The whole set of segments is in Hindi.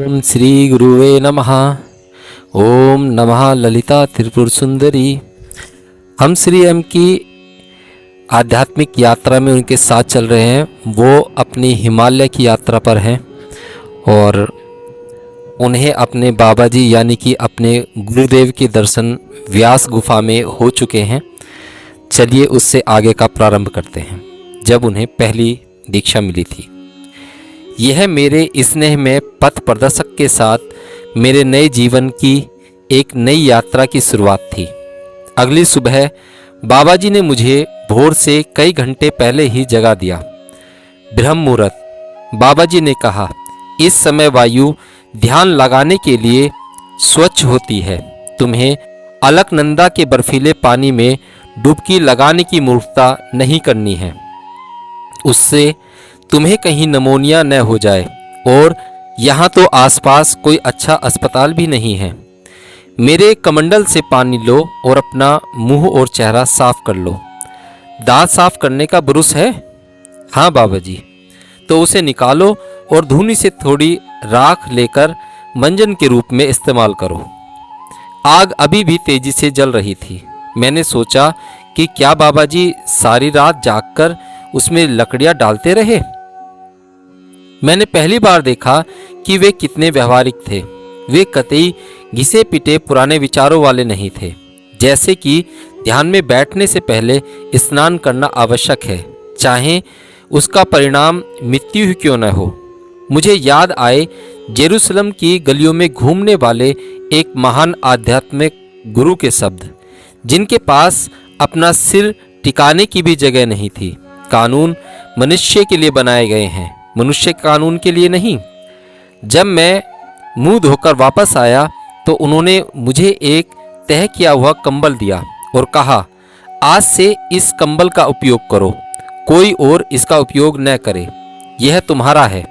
ओम श्री गुरुवे नमः। ओम नमः ललिता त्रिपुर सुंदरी। हम श्री एम की आध्यात्मिक यात्रा में उनके साथ चल रहे हैं। वो अपनी हिमालय की यात्रा पर हैं और उन्हें अपने बाबा जी यानी कि अपने गुरुदेव के दर्शन व्यास गुफा में हो चुके हैं। चलिए उससे आगे का प्रारंभ करते हैं। जब उन्हें पहली दीक्षा मिली थी, यह मेरे स्नेह में पथ प्रदर्शक के साथ मेरे नए जीवन की एक नई यात्रा की शुरुआत थी। अगली सुबह बाबा जी ने मुझे भोर से कई घंटे पहले ही जगा दिया। ब्रह्म मुहूर्त। बाबा जी ने कहा, इस समय वायु ध्यान लगाने के लिए स्वच्छ होती है। तुम्हें अलकनंदा के बर्फीले पानी में डुबकी लगाने की मूर्खता नहीं करनी है। उससे तुम्हें कहीं नमोनिया न हो जाए। और यहाँ तो आसपास कोई अच्छा अस्पताल भी नहीं है। मेरे कमंडल से पानी लो और अपना मुंह और चेहरा साफ कर लो। दांत साफ करने का ब्रुश है? हाँ बाबा जी। तो उसे निकालो और धूनी से थोड़ी राख लेकर मंजन के रूप में इस्तेमाल करो। आग अभी भी तेजी से जल रही थी। मैंने सोचा कि क्या बाबा जी सारी रात जागकर उसमें लकड़ियां डालते रहे। मैंने पहली बार देखा कि वे कितने व्यवहारिक थे। वे कतई घिसे पिटे पुराने विचारों वाले नहीं थे। जैसे कि ध्यान में बैठने से पहले स्नान करना आवश्यक है, चाहे उसका परिणाम मृत्यु ही क्यों न हो। मुझे याद आए जेरूसलम की गलियों में घूमने वाले एक महान आध्यात्मिक गुरु के शब्द, जिनके पास अपना सिर टिकाने की भी जगह नहीं थी। कानून मनुष्य के लिए बनाए गए हैं, मनुष्य कानून के लिए नहीं। जब मैं मुंह धोकर वापस आया तो उन्होंने मुझे एक तह किया हुआ कंबल दिया और कहा, आज से इस कंबल का उपयोग करो, कोई और इसका उपयोग न करे, यह तुम्हारा है।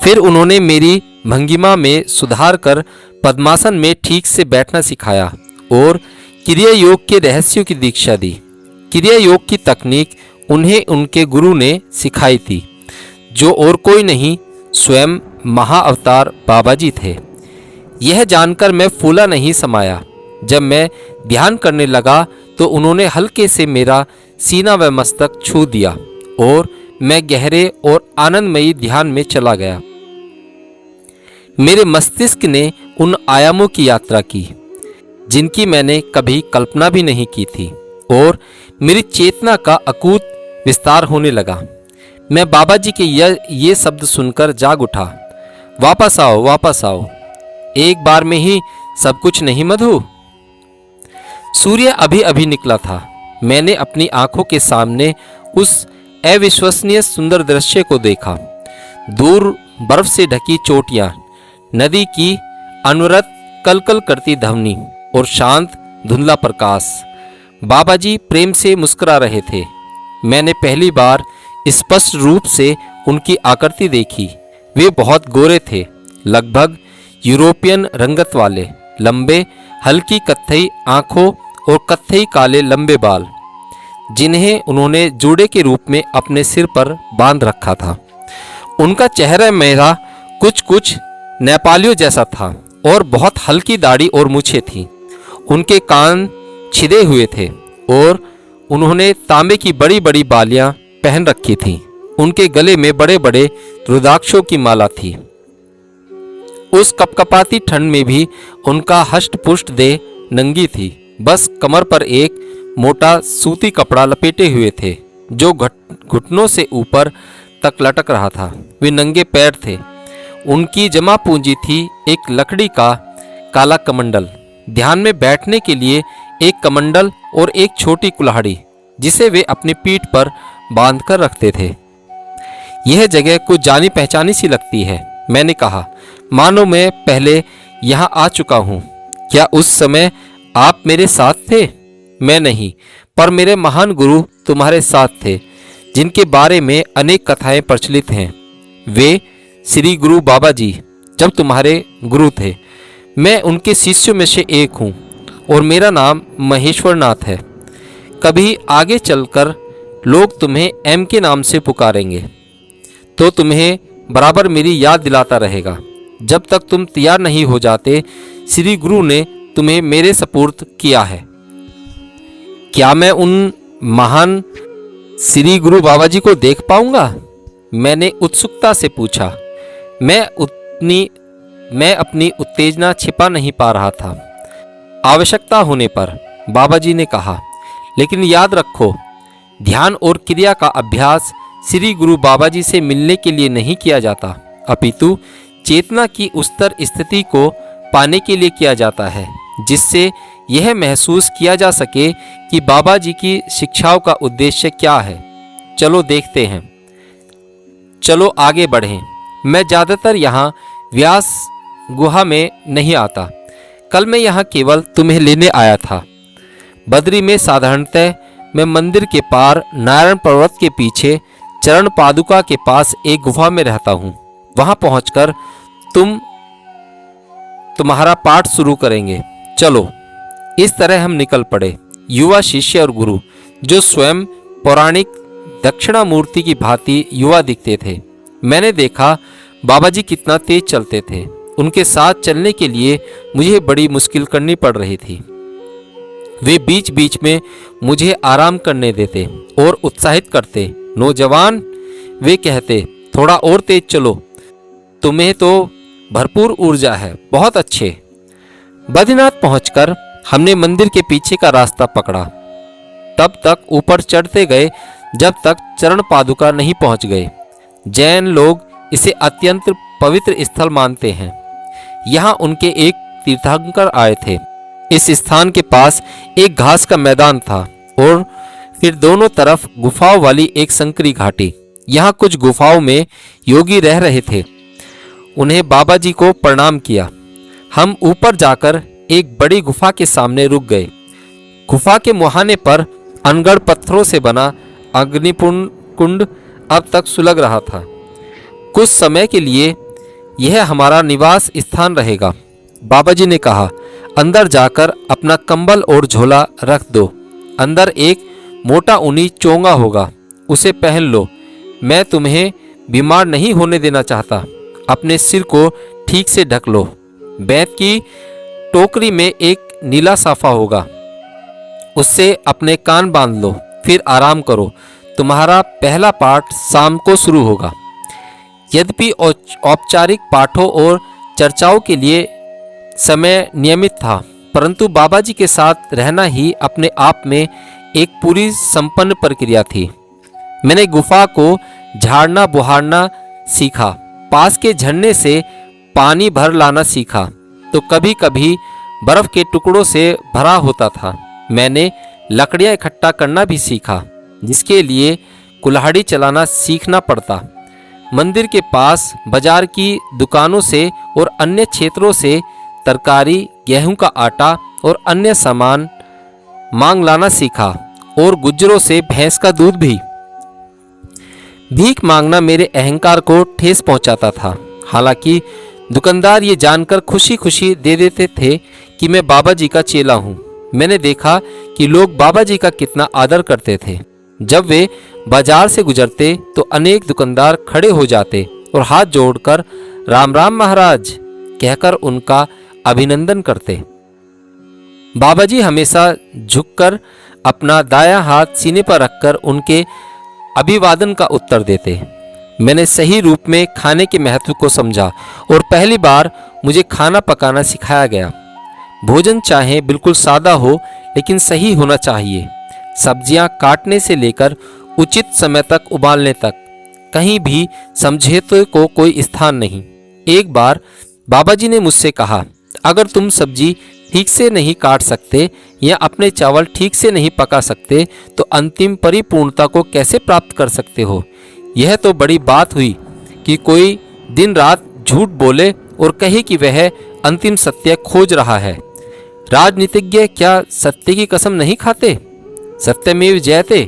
फिर उन्होंने मेरी भंगिमा में सुधार कर पद्मासन में ठीक से बैठना सिखाया और क्रिया योग के रहस्यों की दीक्षा दी। क्रिया योग की तकनीक उन्हें उनके गुरु ने सिखाई थी, जो और कोई नहीं स्वयं महाअवतार बाबा जी थे। यह जानकर मैं फूला नहीं समाया। जब मैं ध्यान करने लगा तो उन्होंने हल्के से मेरा सीना व मस्तक छू दिया और मैं गहरे और आनंदमयी ध्यान में चला गया। मेरे मस्तिष्क ने उन आयामों की यात्रा की जिनकी मैंने कभी कल्पना भी नहीं की थी और मेरी चेतना का अकूत विस्तार होने लगा। मैं बाबा जी के ये शब्द सुनकर जाग उठा, वापस आओ, वापस आओ, एक बार में ही सब कुछ नहीं मधु। सूर्य अभी अभी निकला था। मैंने अपनी आंखों के सामने उस अविश्वसनीय सुंदर दृश्य को देखा। दूर बर्फ से ढकी चोटियां, नदी की अनवरत कलकल करती ध्वनि और शांत धुंधला प्रकाश। बाबा जी प्रेम से मुस्कुरा रहे थे। मैंने पहली बार स्पष्ट रूप से उनकी आकृति देखी। वे बहुत गोरे थे, लगभग यूरोपियन रंगत वाले, लंबे हल्की कत्थई आंखों और कत्थई काले लंबे बाल, जिन्हें उन्होंने जूड़े के रूप में अपने सिर पर बांध रखा था। उनका चेहरा मेरा कुछ नेपालियों जैसा था और बहुत हल्की दाढ़ी और मूछें थीं। उनके कान छिदे हुए थे और उन्होंने तांबे की बड़ी बड़ी बालियां पहन रखी थीं। उनके गले में बड़े बड़े रुद्राक्षों की माला थी। उस कपकपाती ठंड में भी उनका हष्ट पुष्ट देह नंगी थी। बस कमर पर एक मोटा सूती कपड़ा लपेटे हुए थे जो घुटनों से ऊपर तक लटक रहा था। वे नंगे पैर थे। उनकी जमा पूंजी थी एक लकड़ी का काला कमंडल, ध्यान में बैठने के लिए एक कमंडल और एक छोटी कुल्हाड़ी जिसे वे अपनी पीठ पर बांधकर रखते थे। यह जगह कुछ जानी पहचानी सी लगती है, मैंने कहा, मानो मैं पहले यहाँ आ चुका हूँ। क्या उस समय आप मेरे साथ थे? मैं नहीं, पर मेरे महान गुरु तुम्हारे साथ थे, जिनके बारे में अनेक कथाएं प्रचलित हैं। वे श्री गुरु बाबा जी जब तुम्हारे गुरु थे। मैं उनके शिष्यों में से एक हूँ और मेरा नाम महेश्वर नाथ है। कभी आगे चलकर लोग तुम्हें एम के नाम से पुकारेंगे तो तुम्हें बराबर मेरी याद दिलाता रहेगा। जब तक तुम तैयार नहीं हो जाते, श्री गुरु ने तुम्हें मेरे सपुर्द किया है। क्या मैं उन महान श्री गुरु बाबा जी को देख पाऊंगा? मैंने उत्सुकता से पूछा। मैं अपनी उत्तेजना छिपा नहीं पा रहा था। आवश्यकता होने पर, बाबा जी ने कहा, लेकिन याद रखो, ध्यान और क्रिया का अभ्यास श्री गुरु बाबा जी से मिलने के लिए नहीं किया जाता, अपितु चेतना की उच्चतर स्थिति को पाने के लिए किया जाता है, जिससे यह महसूस किया जा सके कि बाबा जी की शिक्षाओं का उद्देश्य क्या है। चलो देखते हैं, चलो आगे बढ़ें। मैं ज़्यादातर यहाँ व्यास गुहा में नहीं आता। कल मैं यहाँ केवल तुम्हें लेने आया था। बद्री में साधारणतः मैं मंदिर के पार नारायण पर्वत के पीछे चरण पादुका के पास एक गुफा में रहता हूँ। वहाँ पहुँचकर तुम्हारा पाठ शुरू करेंगे। चलो। इस तरह हम निकल पड़े, युवा शिष्य और गुरु, जो स्वयं पौराणिक दक्षिणामूर्ति की भांति युवा दिखते थे। मैंने देखा बाबा जी कितना तेज चलते थे। उनके साथ चलने के लिए मुझे बड़ी मुश्किल करनी पड़ रही थी। वे बीच बीच में मुझे आराम करने देते और उत्साहित करते। नौजवान, वे कहते, थोड़ा और तेज चलो, तुम्हें तो भरपूर ऊर्जा है, बहुत अच्छे। बद्रीनाथ पहुंचकर हमने मंदिर के पीछे का रास्ता पकड़ा। तब तक ऊपर चढ़ते गए जब तक चरण पादुका नहीं पहुंच गए। जैन लोग इसे अत्यंत पवित्र स्थल मानते हैं। यहाँ उनके एक तीर्थंकर आए थे। इस स्थान के पास एक घास का मैदान था और फिर दोनों तरफ गुफाओं वाली एक संकरी घाटी। यहाँ कुछ गुफाओं में योगी रह रहे थे। उन्हें बाबा जी को प्रणाम किया। हम ऊपर जाकर एक बड़ी गुफा के सामने रुक गए। गुफा के मुहाने पर अनगढ़ पत्थरों से बना अग्निपुण कुंड अब तक सुलग रहा था। कुछ समय के लिए यह हमारा निवास स्थान रहेगा, बाबा जी ने कहा। अंदर जाकर अपना कंबल और झोला रख दो। अंदर एक मोटा ऊनी चोंगा होगा, उसे पहन लो। मैं तुम्हें बीमार नहीं होने देना चाहता। अपने सिर को ठीक से ढक लो। बैत की टोकरी में एक नीला साफा होगा, उससे अपने कान बांध लो, फिर आराम करो। तुम्हारा पहला पाठ शाम को शुरू होगा। यद्यपि औपचारिक पाठों और चर्चाओं के लिए समय नियमित था, परंतु बाबा जी के साथ रहना ही अपने आप में एक पूरी संपन्न प्रक्रिया थी। मैंने गुफा को झाड़ना बुहारना सीखा, पास के झरने से पानी भर लाना सीखा, तो कभी कभी बर्फ के टुकड़ों से भरा होता था। मैंने लकड़ियाँ इकट्ठा करना भी सीखा, जिसके लिए कुल्हाड़ी चलाना सीखना पड़ता। मंदिर के पास बाजार की दुकानों से और अन्य क्षेत्रों से तरकारी, गेहूं का आटा और अन्य सामान मांग लाना सीखा, और गुज्जरों से भैंस का दूध भी। भीख मांगना मेरे अहंकार को ठेस पहुंचाता था। हालांकि दुकानदार ये जानकर खुशी खुशी दे देते थे कि मैं बाबा जी का चेला हूँ। मैंने देखा कि लोग बाबा जी का कितना आदर करते थे। जब वे बाजार से गुजरते तो अनेक दुकानदार खड़े हो जाते और हाथ जोड़कर राम राम महाराज कहकर उनका अभिनंदन करते। बाबा जी हमेशा झुककर अपना दायां हाथ सीने पर रखकर उनके अभिवादन का उत्तर देते। मैंने सही रूप में खाने के महत्व को समझा और पहली बार मुझे खाना पकाना सिखाया गया। भोजन चाहे बिल्कुल सादा हो, लेकिन सही होना चाहिए। सब्जियां काटने से लेकर उचित समय तक उबालने तक कहीं भी समझौते को कोई स्थान नहीं। एक बार बाबा जी ने मुझसे कहा, अगर तुम सब्जी ठीक से नहीं काट सकते या अपने चावल ठीक से नहीं पका सकते तो अंतिम परिपूर्णता को कैसे प्राप्त कर सकते हो। यह तो बड़ी बात हुई कि कोई दिन रात झूठ बोले और कहे कि वह अंतिम सत्य खोज रहा है। राजनीतिज्ञ क्या सत्य की कसम नहीं खाते? सत्यमेव जयते।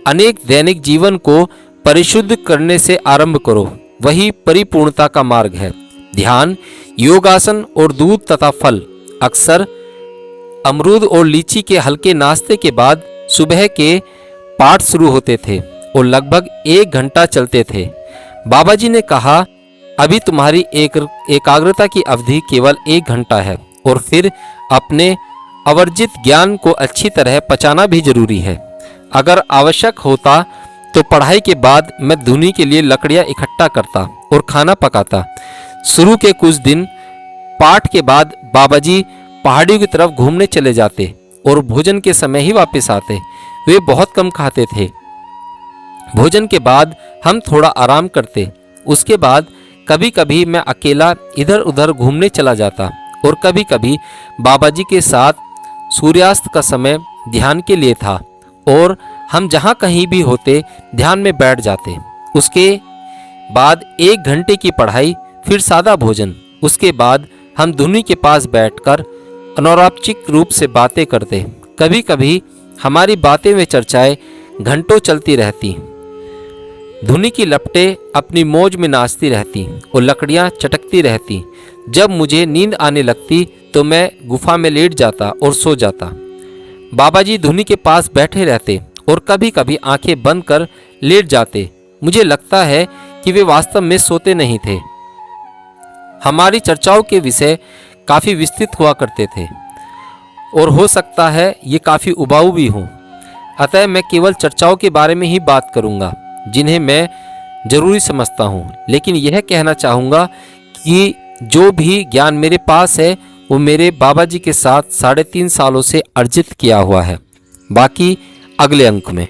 अनेक दैनिक जीवन को परिशुद्ध करने से आरंभ करो, वही परिपूर्णता का मार्ग है। ध्यान, योगासन और दूध तथा फल। अक्सर अमरूद और लीची के हल्के नाश्ते के बाद सुबह के पाठ शुरू होते थे और लगभग 1 घंटा चलते थे। बाबा जी ने कहा, अभी तुम्हारी एकाग्रता की अवधि केवल 1 घंटा है और फिर अपने अवर्जित ज्ञान को अच्छी तरह पचाना भी जरूरी है। अगर आवश्यक होता तो पढ़ाई के बाद मैं धुनी के लिए लकड़ियां इकट्ठा करता और खाना पकाता। शुरू के कुछ दिन पाठ के बाद बाबा जी पहाड़ियों की तरफ घूमने चले जाते और भोजन के समय ही वापस आते। वे बहुत कम खाते थे। भोजन के बाद हम थोड़ा आराम करते। उसके बाद कभी कभी मैं अकेला इधर उधर घूमने चला जाता और कभी कभी बाबा जी के साथ सूर्यास्त का समय ध्यान के लिए था और हम जहाँ कहीं भी होते ध्यान में बैठ जाते। उसके बाद 1 घंटे की पढ़ाई, फिर सादा भोजन। उसके बाद हम धुनी के पास बैठकर अनौपचारिक रूप से बातें करते। कभी कभी हमारी बातें व चर्चाएं घंटों चलती रहती। धुनी की लपटें अपनी मौज में नाचती रहती और लकड़ियां चटकती रहती। जब मुझे नींद आने लगती तो मैं गुफा में लेट जाता और सो जाता। बाबा जी धुनी के पास बैठे रहते और कभी कभी आंखें बंद कर लेट जाते। मुझे लगता है कि वे वास्तव में सोते नहीं थे। हमारी चर्चाओं के विषय काफ़ी विस्तृत हुआ करते थे और हो सकता है ये काफ़ी उबाऊ भी हों। अतः मैं केवल चर्चाओं के बारे में ही बात करूँगा जिन्हें मैं जरूरी समझता हूँ। लेकिन यह कहना चाहूँगा कि जो भी ज्ञान मेरे पास है वो मेरे बाबा जी के साथ 3.5 सालों से अर्जित किया हुआ है। बाकी अगले अंक में।